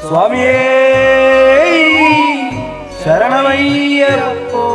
സ്വാമിയേ ശരണമയ്യപ്പോ.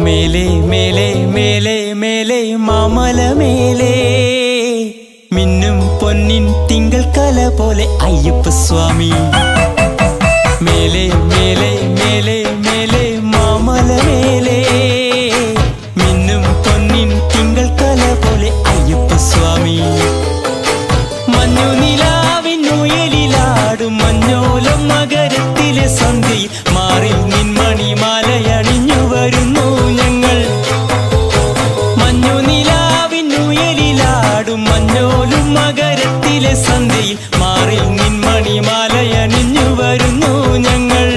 മേലെ മേലെ മേലെ മേലെ മാമല മേലെ മിന്നും പൊന്നിൻ തിങ്കൾ കല പോലെ അയ്യപ്പ സ്വാമി. മേലെ മേലെ മേലെ മേലെ മാമല മേലെ മിന്നും പൊന്നിൻ തിങ്കൾ കല പോലെ അയ്യപ്പ സ്വാമി. മഞ്ഞു നിലാവിനുയലിലാടും മഞ്ഞോലം മകരത്തിലെ സന്ധ്യയിൽ മാറിൽ നിൻമണിമാലയണിഞ്ഞു വരുന്നു ഞങ്ങൾ. മഞ്ഞു നിലാവിനുയലിലാടും മഞ്ഞോലും മകരത്തിലെ സന്ധ്യയിൽ മാറിൽ നിൻമണിമാലയണിഞ്ഞു വരുന്നു ഞങ്ങൾ.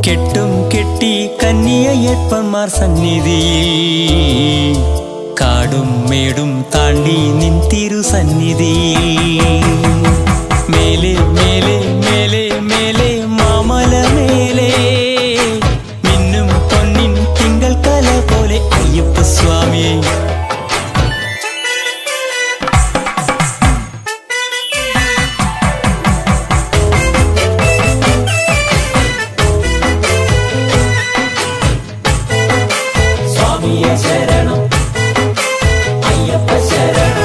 കെട്ടും കെട്ടി കന്യയപ്പന്മാർ സന്നിധിയിൽ കാടും മേടും താണ്ടി നിൻ തിരുസന്നിധിയിൽ. മേലെ മേലെ മേലെ മേലെ മാമല മേലെ മിന്നും പൊന്നിൻ തിങ്കൾ കല പോലെ അയ്യപ്പ സ്വാമി. സ്വാമിയെ ശരണം അയ്യപ്പ ശരണം.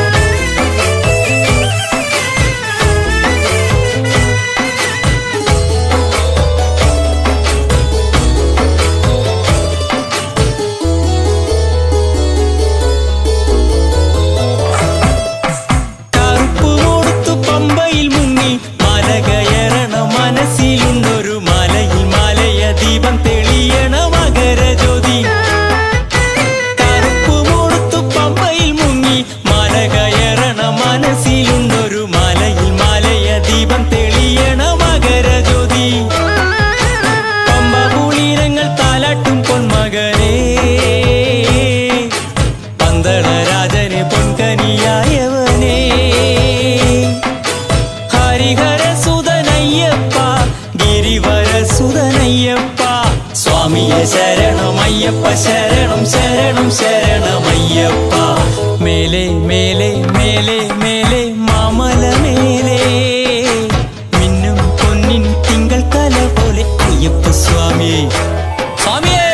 കറുപ്പ് മൂടുത്തു പമ്പയിൽ മുങ്ങി മല കയറണം മനസ്സിലുണ്ടൊരു മലയിൽ മലയ ദീപം തെളിയണ മകരജ്യോതി. കറുപ്പ് മൂടുത്തു പമ്പയിൽ മുങ്ങി മല കയറണ മനസ്സിലുണ്ടൊരു മലയിൽ മലയ ദീപം തെളിയണ മകരജ്യോതി. പമ്പ പൂളീരങ്ങൾ താലാട്ടും പൊന്മകനെ പന്തള രാജനെ പൊൻകനിയായവനെ. ഹരിഹര സുതനയ്യപ്പ ഗിരിവര സുതനയ്യപ്പ. സ്വാമിയെ ശരണം അയ്യപ്പ ശരണം ശരണം ശരണമയ്യപ്പ. മേലെ മേലെ മേലെ മേലെ മാമല മേലെ മിന്നും പൊന്നിൻ തിങ്കൾ കല പോലെ അയ്യപ്പ സ്വാമി. സ്വാമിയേ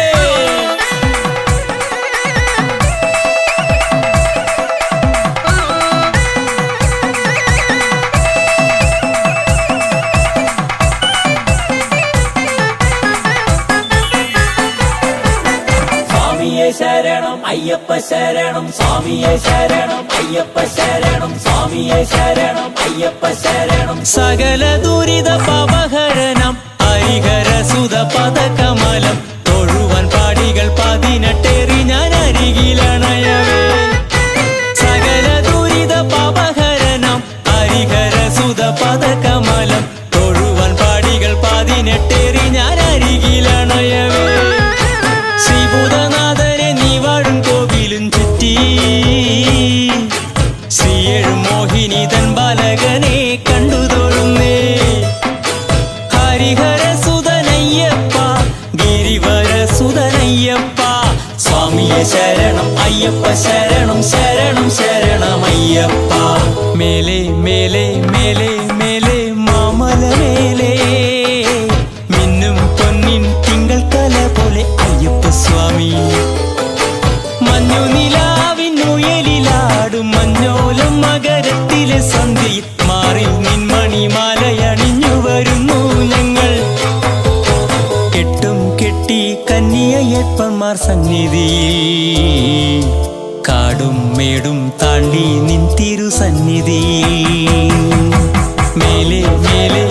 സ്വാമിയെ ശരണം അയ്യപ്പ ശരണം സ്വാമിയെ ശരണം അയ്യപ്പ ശരണം സ്വാമിയെ ശരണം അയ്യപ്പ ശരണം. സകല ദുരിത പാപഹരണം ഹരിഹര സുത പദകമലം തൊഴുവൻ പാടികൾ 18 ഞാൻ അരികിലണയവേ. സകല ദുരിത പാപഹരണം ഹരിഹര സുത പദകമലം തൊഴുവൻ പാടികൾ 18 ഞാൻ അരികിലണയവേ. ശ്രീഭൂതനാഥനെ നീ വാഴും കോവിലും ചുറ്റി ശ്രീയേഴും മോഹിനി തൻ ബാലകനെ കണ്ടു തൊഴുന്നേ. ഹരിഹര സുതനയ്യപ്പ ഗിരിവര സുതനയ്യപ്പ. സ്വാമിയെ ശരണം അയ്യപ്പ ശരണം ശരണം ശരണമയ്യപ്പ. മേലെ മേലെ മേലെ മേലെ മാമല മേലെ മിന്നും പൊന്നിൻ തിങ്കൾ കല പോലെ അയ്യപ്പ സ്വാമി. മഞ്ഞു നിലാവിനുയലിലാടും മഞ്ഞോലം മകരത്തിലെ സന്ധ്യയിൽ മാറിൽ നിൻമണിമാലയണിഞ്ഞു വരുന്നു ഞങ്ങൾ. കെട്ടും കെട്ടി കന്യയപ്പന്മാർ സന്നിധിയിൽ കാടും മേടും താണ്ടി നിൻ തിരുസന്നിധിയിൽ. മേലെ മേലെ